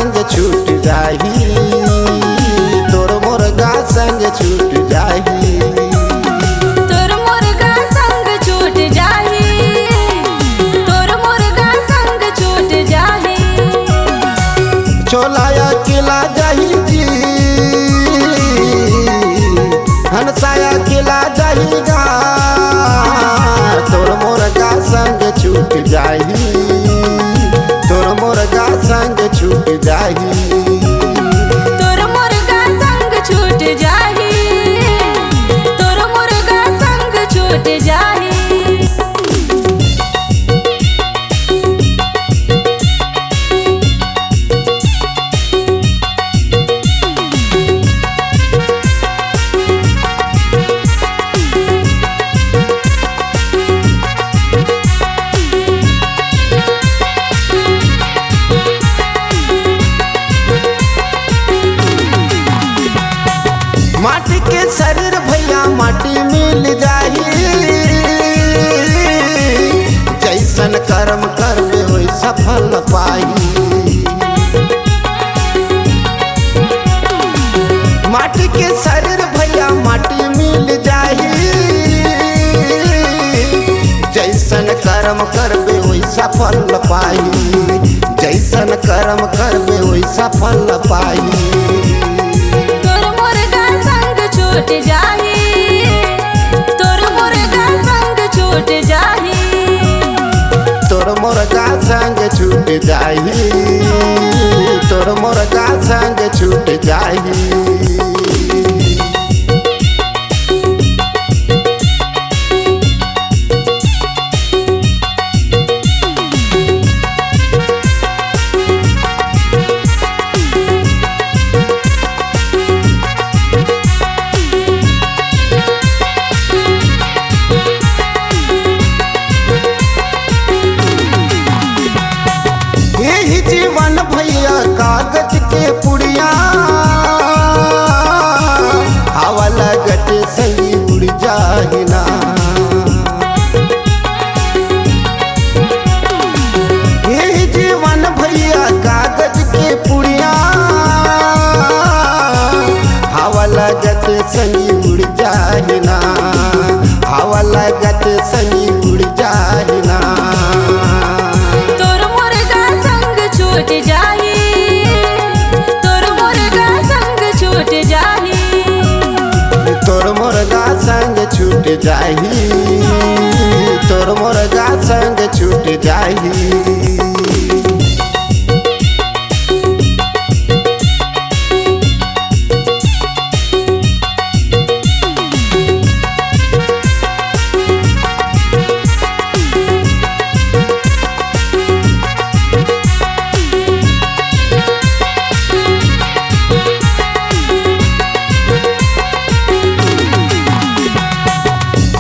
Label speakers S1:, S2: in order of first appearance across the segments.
S1: संग छूट जाही, तोर मुर्गा संग छूट जाही।
S2: तोर मुर्गा संग छूट जाही, तोर मुर्गा संग छूट जाही।
S1: छोलाया किला जाही जी, हंसाया किला जाहीगा, तोर मुर्गा संग छूट जाही, तोर मुर्गा संग छूट जाही।
S2: तोर मुर्गा संग छूट जाही, तोर मुर्गा संग छूट जाही।
S1: माटी के शरीर भैया माटी मिल जाही, जैसन कर्म करबे वही सफल पाही। माटी के शरीर भैया माटी मिल जाही, जैसन कर्म करबे वही सफल पाही, जैसन कर्म करबे वही सफल पाही।
S2: तोर मुर्गा संग छूट जाही, तोर मुर्गा संग छूट जाही।
S1: तोर मुर्गा संग छूट जाही, तोर मुर्गा संग छूट जाही। यही जीवन भैया कागज के पुड़िया, हवा लगत सही उड़ जाहिना। यही जीवन भैया कागज के पुड़िया, हवा लगत सही उड़ जाहिना, हवा लगत सही उड़ जाहिना।
S2: तोर मुर्गा संग छूट जाही, तोर मुर्गा संग छूट जाही।
S1: तोर मुर्गा संग छूट जाही, तोर मुर्गा संग छूट जाही।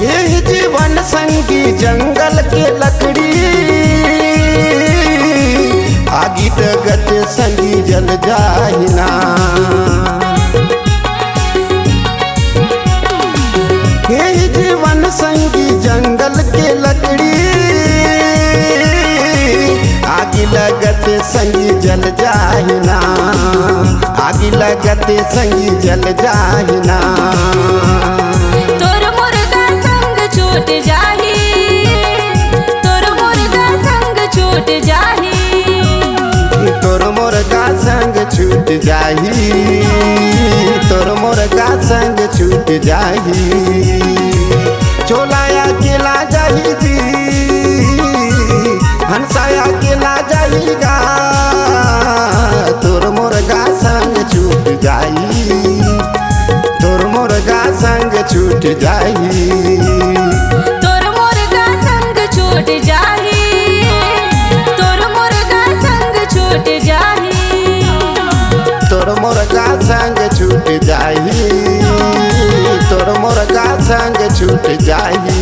S1: यही जीवन संगी जंगल के लकड़ी, आगी दगत संगी जल जाहिना। यही जीवन संगी जंगल के लकड़ी, आगी लगत संगी जल जाहिना, आगी लगत संगी जल जाहिना।
S2: तोर मुर्गा संग छूट जाही, तोर मुर्गा संग छूट जाही।
S1: तोर मुर्गा संग छूट जाही, तोर मुर्गा संग छूट जाही। छोलाया केला जाही जी, हंसाया केला जाहीगा, तोर मुर्गा संग छूट जाही, तोर मुर्गा संग छूट जाही।
S2: तोर मुर्गा संग छूट जाही, तोर मुर्गा संग छूट जाही।
S1: तोर मुर्गा संग छूट जाही, तोर मुर्गा संग छूट जाही।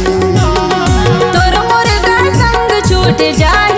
S2: तोर मुर्गा संग छूट जाही।